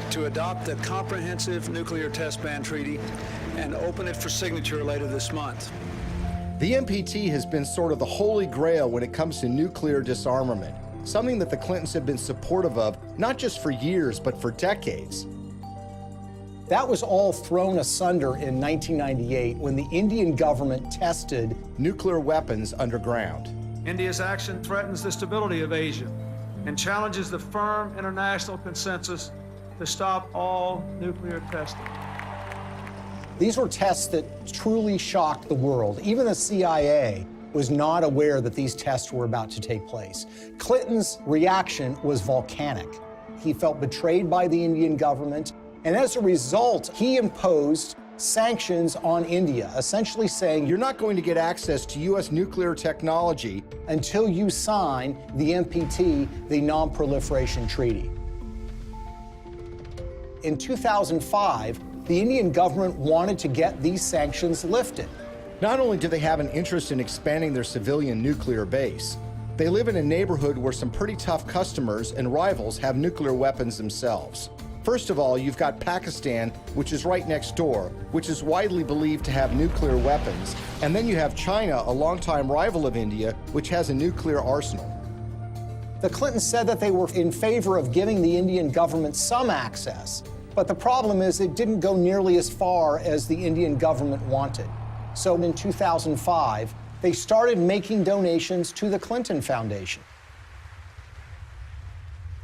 to adopt the Comprehensive Nuclear Test Ban Treaty and open it for signature later this month. The NPT has been sort of the holy grail when it comes to nuclear disarmament, something that the Clintons have been supportive of, not just for years, but for decades. That was all thrown asunder in 1998 when the Indian government tested nuclear weapons underground. India's action threatens the stability of Asia and challenges the firm international consensus to stop all nuclear testing. These were tests that truly shocked the world. Even the CIA was not aware that these tests were about to take place. Clinton's reaction was volcanic. He felt betrayed by the Indian government, and as a result, he imposed sanctions on India, essentially saying, you're not going to get access to U.S. nuclear technology until you sign the NPT, the Non-Proliferation Treaty. In 2005, the Indian government wanted to get these sanctions lifted. Not only do they have an interest in expanding their civilian nuclear base, they live in a neighborhood where some pretty tough customers and rivals have nuclear weapons themselves. First of all, you've got Pakistan, which is right next door, which is widely believed to have nuclear weapons. And then you have China, a longtime rival of India, which has a nuclear arsenal. The Clintons said that they were in favor of giving the Indian government some access, but the problem is it didn't go nearly as far as the Indian government wanted. So in 2005, they started making donations to the Clinton Foundation.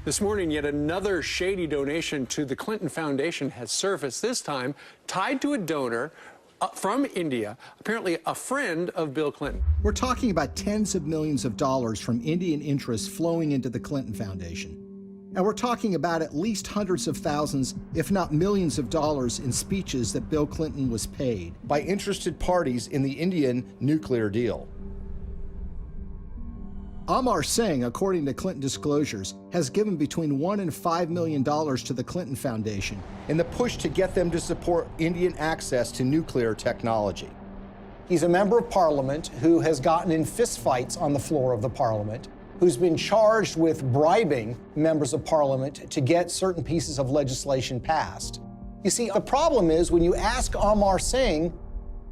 This morning, yet another shady donation to the Clinton Foundation has surfaced, this time tied to a donor from India, apparently a friend of Bill Clinton. We're talking about tens of millions of dollars from Indian interests flowing into the Clinton Foundation. And we're talking about at least hundreds of thousands, if not millions of dollars in speeches that Bill Clinton was paid by interested parties in the Indian nuclear deal. Amar Singh, according to Clinton disclosures, has given between $1 and $5 million to the Clinton Foundation in the push to get them to support Indian access to nuclear technology. He's a member of parliament who has gotten in fistfights on the floor of the parliament, who's been charged with bribing members of parliament to get certain pieces of legislation passed. You see, the problem is when you ask Amar Singh,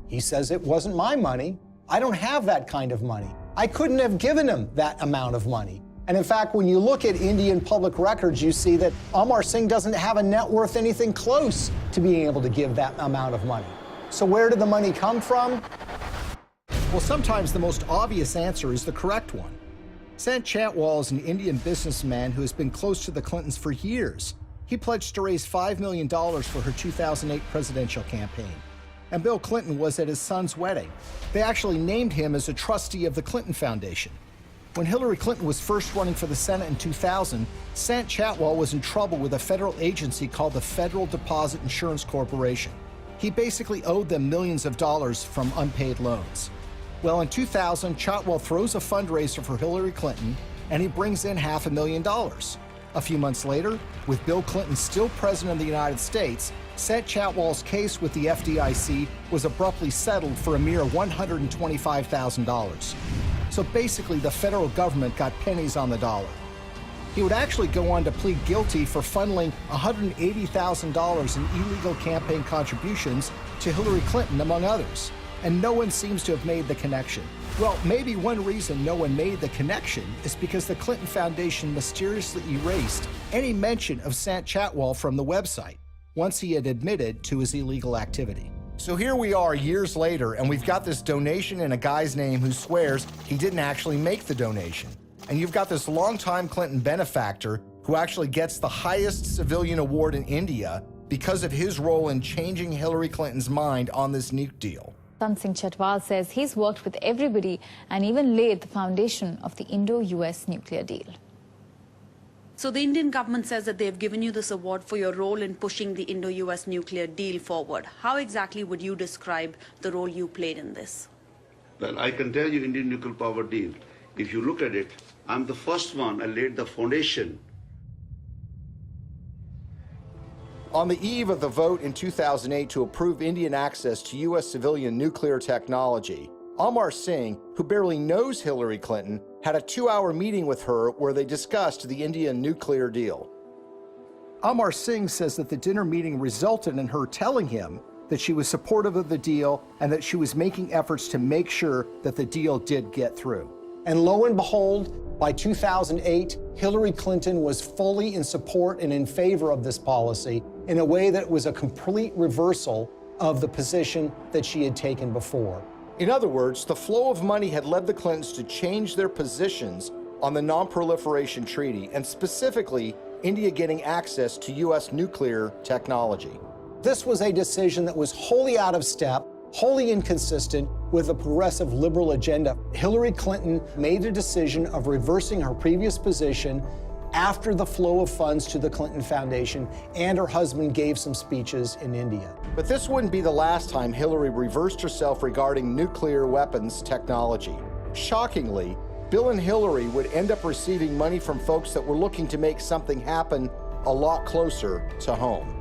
he says it wasn't my money. I don't have that kind of money. I couldn't have given him that amount of money. And in fact, when you look at Indian public records, you see that Amar Singh doesn't have a net worth anything close to being able to give that amount of money. So where did the money come from? Well, sometimes the most obvious answer is the correct one. Sant Chhatwal is an Indian businessman who has been close to the Clintons for years. He pledged to raise $5 million for her 2008 presidential campaign. And Bill Clinton was at his son's wedding. They actually named him as a trustee of the Clinton Foundation. When Hillary Clinton was first running for the Senate in 2000, Sant Chhatwal was in trouble with a federal agency called the Federal Deposit Insurance Corporation. He basically owed them millions of dollars from unpaid loans. Well, in 2000, Chhatwal throws a fundraiser for Hillary Clinton, and he brings in $500,000. A few months later, with Bill Clinton still president of the United States, Sant Chhatwal's case with the FDIC was abruptly settled for a mere $125,000. So basically, the federal government got pennies on the dollar. He would actually go on to plead guilty for funneling $180,000 in illegal campaign contributions to Hillary Clinton, among others. And no one seems to have made the connection. Well, maybe one reason no one made the connection is because the Clinton Foundation mysteriously erased any mention of Sant Chhatwal from the website once he had admitted to his illegal activity. So here we are years later, and we've got this donation in a guy's name who swears he didn't actually make the donation. And you've got this longtime Clinton benefactor who actually gets the highest civilian award in India because of his role in changing Hillary Clinton's mind on this nuke deal. Sant Singh Chhatwal says he's worked with everybody and even laid the foundation of the Indo-US nuclear deal. So the Indian government says that they've given you this award for your role in pushing the Indo-US nuclear deal forward. How exactly would you describe the role you played in this? Well, I can tell you Indian nuclear power deal. If you look at it, I'm the first one. I laid the foundation. On the eve of the vote in 2008 to approve Indian access to U.S. civilian nuclear technology, Amar Singh, who barely knows Hillary Clinton, had a 2-hour meeting with her where they discussed the Indian nuclear deal. Amar Singh says that the dinner meeting resulted in her telling him that she was supportive of the deal and that she was making efforts to make sure that the deal did get through. And lo and behold, by 2008, Hillary Clinton was fully in support and in favor of this policy in a way that was a complete reversal of the position that she had taken before. In other words, the flow of money had led the Clintons to change their positions on the Non-Proliferation Treaty, and specifically, India getting access to U.S. nuclear technology. This was a decision that was wholly out of step, wholly inconsistent with a progressive liberal agenda. Hillary Clinton made a decision of reversing her previous position after the flow of funds to the Clinton Foundation, and her husband gave some speeches in India. But this wouldn't be the last time Hillary reversed herself regarding nuclear weapons technology. Shockingly, Bill and Hillary would end up receiving money from folks that were looking to make something happen a lot closer to home.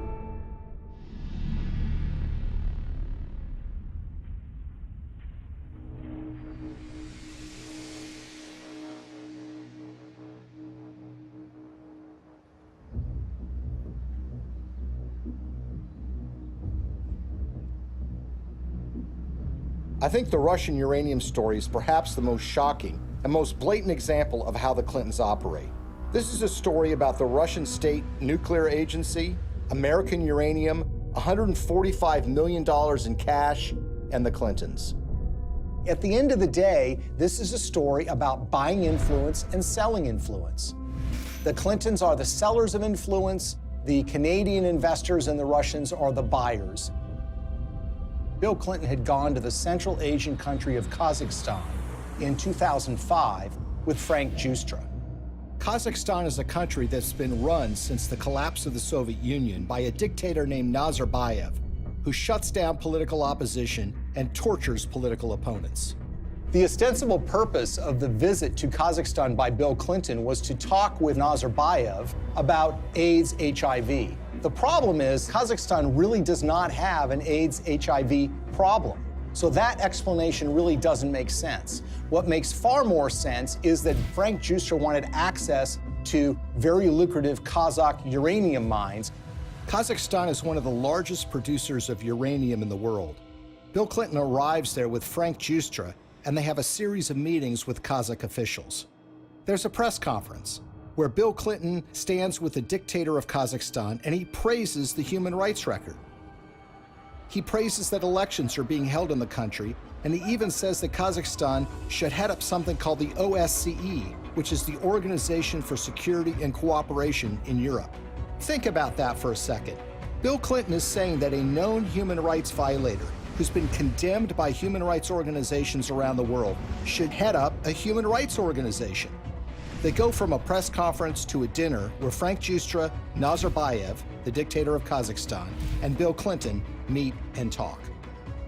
I think the Russian uranium story is perhaps the most shocking and most blatant example of how the Clintons operate. This is a story about the Russian State Nuclear Agency, American uranium, $145 million in cash, and the Clintons. At the end of the day, this is a story about buying influence and selling influence. The Clintons are the sellers of influence, the Canadian investors and the Russians are the buyers. Bill Clinton had gone to the Central Asian country of Kazakhstan in 2005 with Frank Giustra. Kazakhstan is a country that's been run since the collapse of the Soviet Union by a dictator named Nazarbayev, who shuts down political opposition and tortures political opponents. The ostensible purpose of the visit to Kazakhstan by Bill Clinton was to talk with Nazarbayev about AIDS, HIV. The problem is Kazakhstan really does not have an AIDS, HIV problem. So that explanation really doesn't make sense. What makes far more sense is that Frank Giustra wanted access to very lucrative Kazakh uranium mines. Kazakhstan is one of the largest producers of uranium in the world. Bill Clinton arrives there with Frank Giustra, and they have a series of meetings with Kazakh officials. There's a press conference where Bill Clinton stands with the dictator of Kazakhstan and he praises the human rights record. He praises that elections are being held in the country, and he even says that Kazakhstan should head up something called the OSCE, which is the Organization for Security and Cooperation in Europe. Think about that for a second. Bill Clinton is saying that a known human rights violator who's been condemned by human rights organizations around the world should head up a human rights organization. They go from a press conference to a dinner where Frank Giustra, Nazarbayev, the dictator of Kazakhstan, and Bill Clinton meet and talk.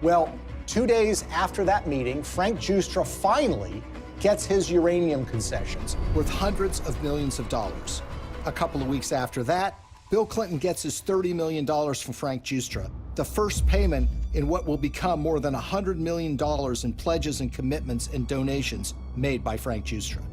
Well, 2 days after that meeting, Frank Giustra finally gets his uranium concessions. Worth hundreds of millions of dollars. A couple of weeks after that, Bill Clinton gets his $30 million from Frank Giustra, the first payment in what will become more than $100 million in pledges and commitments and donations made by Frank Giustra.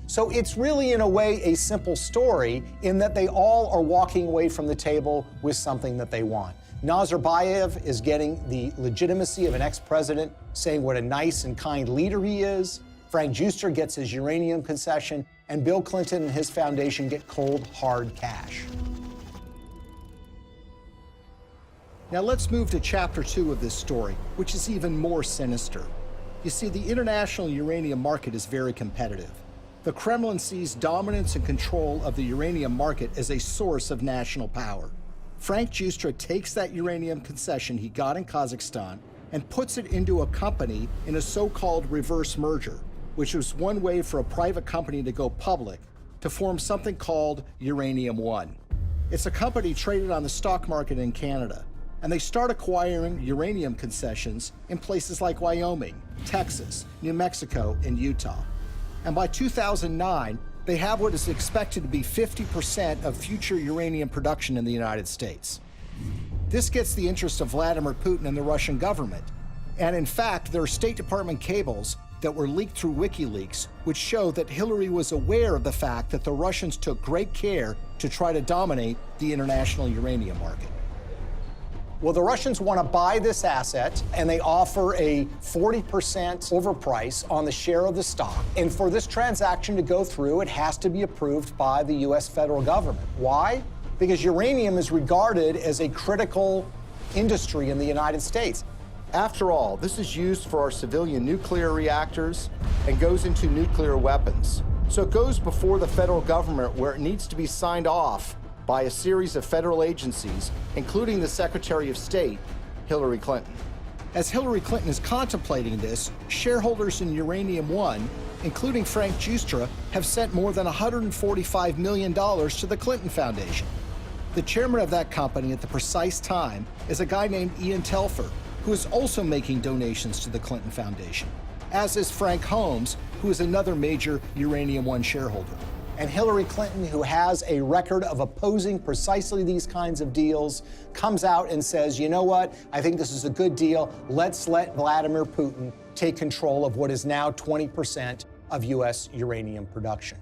So it's really, in a way, a simple story in that they all are walking away from the table with something that they want. Nazarbayev is getting the legitimacy of an ex-president, saying what a nice and kind leader he is. Frank Giustra gets his uranium concession, and Bill Clinton and his foundation get cold, hard cash. Now let's move to chapter 2 of this story, which is even more sinister. You see, the international uranium market is very competitive. The Kremlin sees dominance and control of the uranium market as a source of national power. Frank Giustra takes that uranium concession he got in Kazakhstan and puts it into a company in a so-called reverse merger, which was one way for a private company to go public to form something called Uranium One. It's a company traded on the stock market in Canada, and they start acquiring uranium concessions in places like Wyoming, Texas, New Mexico, and Utah. And by 2009, they have what is expected to be 50% of future uranium production in the United States. This gets the interest of Vladimir Putin and the Russian government. And in fact, there are State Department cables that were leaked through WikiLeaks, which show that Hillary was aware of the fact that the Russians took great care to try to dominate the international uranium market. Well, the Russians want to buy this asset, and they offer a 40% overprice on the share of the stock. And for this transaction to go through, it has to be approved by the U.S. federal government. Why? Because uranium is regarded as a critical industry in the United States. After all, this is used for our civilian nuclear reactors and goes into nuclear weapons. So it goes before the federal government where it needs to be signed off by a series of federal agencies, including the Secretary of State, Hillary Clinton. As Hillary Clinton is contemplating this, shareholders in Uranium One, including Frank Giustra, have sent more than $145 million to the Clinton Foundation. The chairman of that company at the precise time is a guy named Ian Telfer, who is also making donations to the Clinton Foundation, as is Frank Holmes, who is another major Uranium One shareholder. And Hillary Clinton, who has a record of opposing precisely these kinds of deals, comes out and says, you know what, I think this is a good deal. Let's let Vladimir Putin take control of what is now 20% of U.S. uranium production.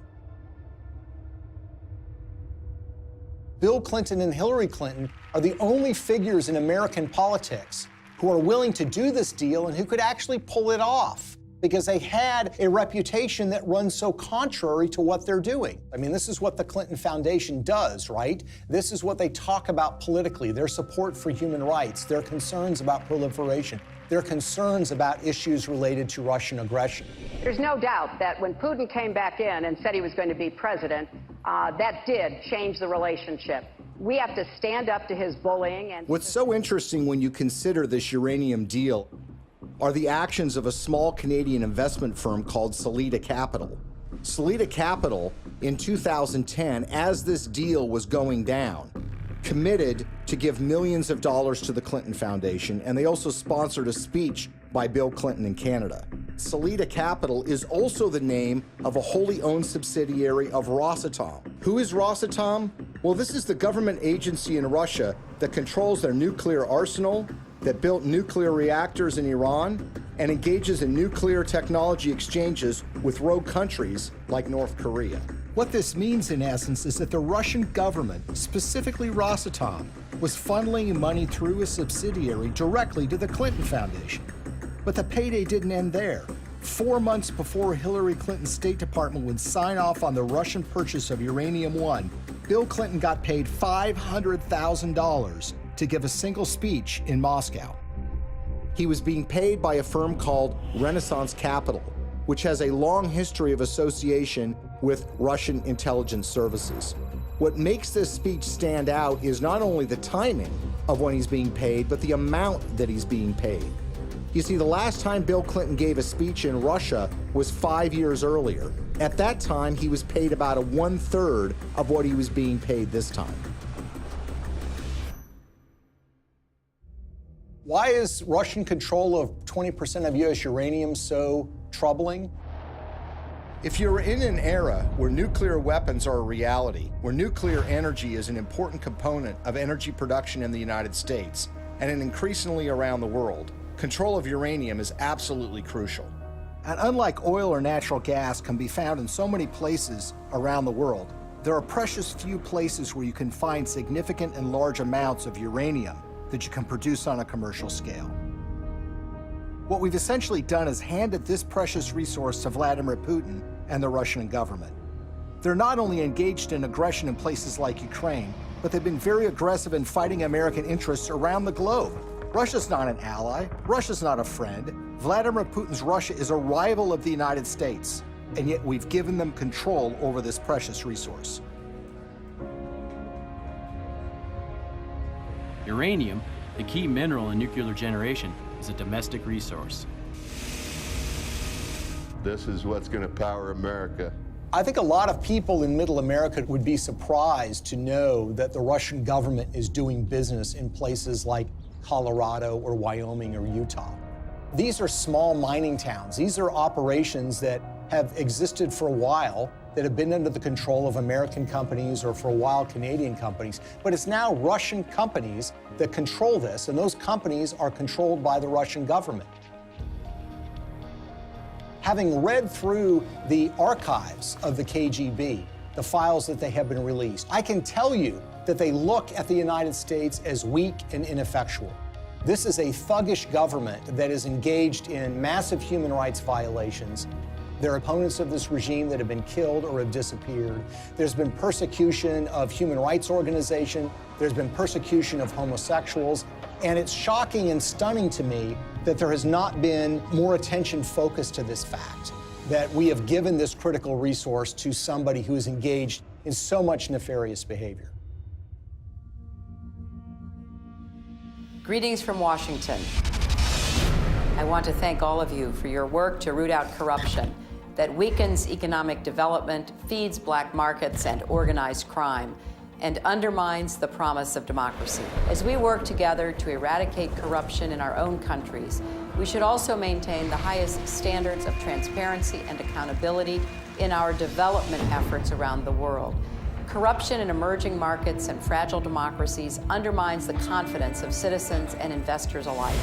Bill Clinton and Hillary Clinton are the only figures in American politics who are willing to do this deal and who could actually pull it off. because they had a reputation that runs so contrary to what they're doing. I mean, this is what the Clinton Foundation does, right? This is what they talk about politically, their support for human rights, their concerns about proliferation, their concerns about issues related to Russian aggression. There's no doubt that when Putin came back in and said he was going to be president, that did change the relationship. We have to stand up to his bullying. And what's so interesting when you consider this uranium deal are the actions of a small Canadian investment firm called Salida Capital. Salida Capital, in 2010, as this deal was going down, committed to give millions of dollars to the Clinton Foundation, and they also sponsored a speech by Bill Clinton in Canada. Salida Capital is also the name of a wholly owned subsidiary of Rosatom. Who is Rosatom? Well, this is the government agency in Russia that controls their nuclear arsenal, that built nuclear reactors in Iran, and engages in nuclear technology exchanges with rogue countries like North Korea. What this means, in essence, is that the Russian government, specifically Rosatom, was funneling money through a subsidiary directly to the Clinton Foundation. But the payday didn't end there. 4 months before Hillary Clinton's State Department would sign off on the Russian purchase of Uranium-1, Bill Clinton got paid $500,000 to give a single speech in Moscow. He was being paid by a firm called Renaissance Capital, which has a long history of association with Russian intelligence services. What makes this speech stand out is not only the timing of when he's being paid, but the amount that he's being paid. You see, the last time Bill Clinton gave a speech in Russia was 5 years earlier. At that time, he was paid about 1/3 of what he was being paid this time. Why is Russian control of 20% of U.S. uranium so troubling? If you're in an era where nuclear weapons are a reality, where nuclear energy is an important component of energy production in the United States, and increasingly around the world, control of uranium is absolutely crucial. And unlike oil or natural gas can be found in so many places around the world, there are precious few places where you can find significant and large amounts of uranium that you can produce on a commercial scale. What we've essentially done is handed this precious resource to Vladimir Putin and the Russian government. They're not only engaged in aggression in places like Ukraine, but they've been very aggressive in fighting American interests around the globe. Russia's not an ally. Russia's not a friend. Vladimir Putin's Russia is a rival of the United States, and yet we've given them control over this precious resource. Uranium, the key mineral in nuclear generation, is a domestic resource. This is what's going to power America. I think a lot of people in Middle America would be surprised to know that the Russian government is doing business in places like Colorado or Wyoming or Utah. These are small mining towns. These are operations that have existed for a while, that have been under the control of American companies or for a while Canadian companies. But it's now Russian companies that control this, and those companies are controlled by the Russian government. Having read through the archives of the KGB, the files that they have been released, I can tell you that they look at the United States as weak and ineffectual. This is a thuggish government that is engaged in massive human rights violations. There are opponents of this regime that have been killed or have disappeared. There's been persecution of human rights organizations. There's been persecution of homosexuals. And it's shocking and stunning to me that there has not been more attention focused to this fact, that we have given this critical resource to somebody who is engaged in so much nefarious behavior. Greetings from Washington. I want to thank all of you for your work to root out corruption that weakens economic development, feeds black markets and organized crime, and undermines the promise of democracy. As we work together to eradicate corruption in our own countries, we should also maintain the highest standards of transparency and accountability in our development efforts around the world. Corruption in emerging markets and fragile democracies undermines the confidence of citizens and investors alike,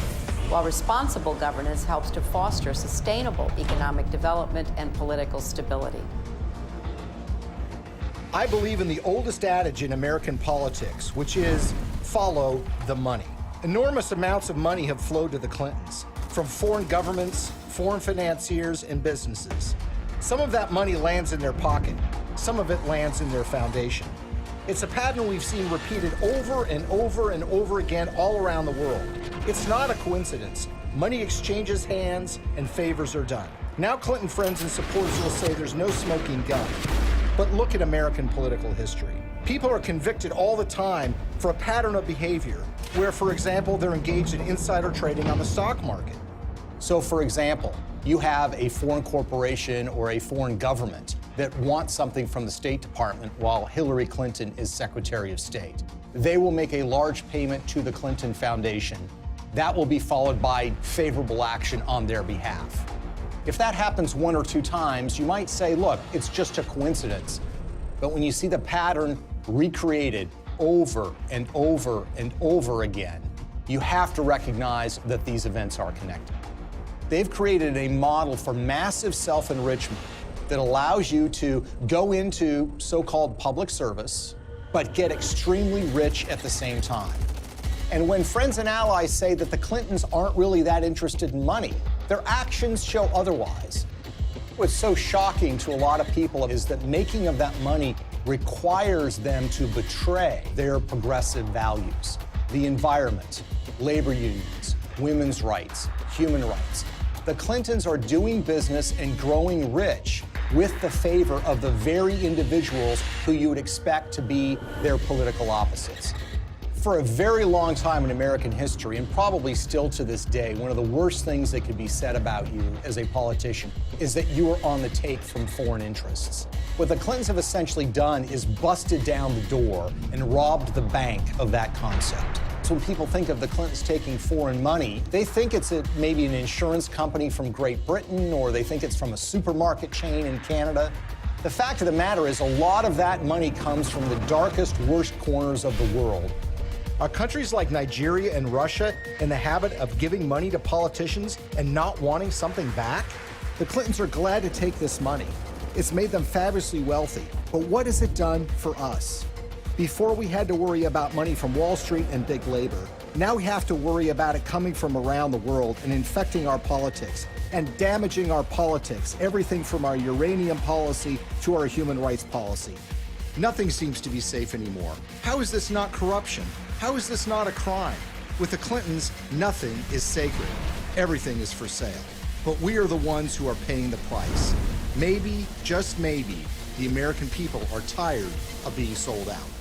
while responsible governance helps to foster sustainable economic development and political stability. I believe in the oldest adage in American politics, which is follow the money. Enormous amounts of money have flowed to the Clintons. from foreign governments, foreign financiers, and businesses. Some of that money lands in their pocket. Some of it lands in their foundation. It's a pattern we've seen repeated over and over and over again all around the world. It's not a coincidence. Money exchanges hands and favors are done. Now Clinton friends and supporters will say there's no smoking gun. But look at American political history. People are convicted all the time for a pattern of behavior where, for example, they're engaged in insider trading on the stock market. So, for example, you have a foreign corporation or a foreign government that wants something from the State Department while Hillary Clinton is Secretary of State. They will make a large payment to the Clinton Foundation. That will be followed by favorable action on their behalf. If that happens 1 or 2 times, you might say, look, it's just a coincidence. But when you see the pattern recreated over and over and over again, you have to recognize that these events are connected. They've created a model for massive self-enrichment that allows you to go into so-called public service, but get extremely rich at the same time. And when friends and allies say that the Clintons aren't really that interested in money, their actions show otherwise. What's so shocking to a lot of people is that making of that money requires them to betray their progressive values, the environment, labor unions, women's rights, human rights. The Clintons are doing business and growing rich with the favor of the very individuals who you would expect to be their political opposites. For a very long time in American history, and probably still to this day, one of the worst things that could be said about you as a politician is that you are on the take from foreign interests. What the Clintons have essentially done is busted down the door and robbed the bank of that concept. So when people think of the Clintons taking foreign money, they think it's maybe an insurance company from Great Britain, or they think it's from a supermarket chain in Canada. The fact of the matter is a lot of that money comes from the darkest, worst corners of the world. Are countries like Nigeria and Russia in the habit of giving money to politicians and not wanting something back? The Clintons are glad to take this money. It's made them fabulously wealthy. But what has it done for us? Before we had to worry about money from Wall Street and big labor, now we have to worry about it coming from around the world and infecting our politics and damaging our politics, everything from our uranium policy to our human rights policy. Nothing seems to be safe anymore. How is this not corruption? How is this not a crime? With the Clintons, nothing is sacred. Everything is for sale. But we are the ones who are paying the price. Maybe, just maybe, the American people are tired of being sold out.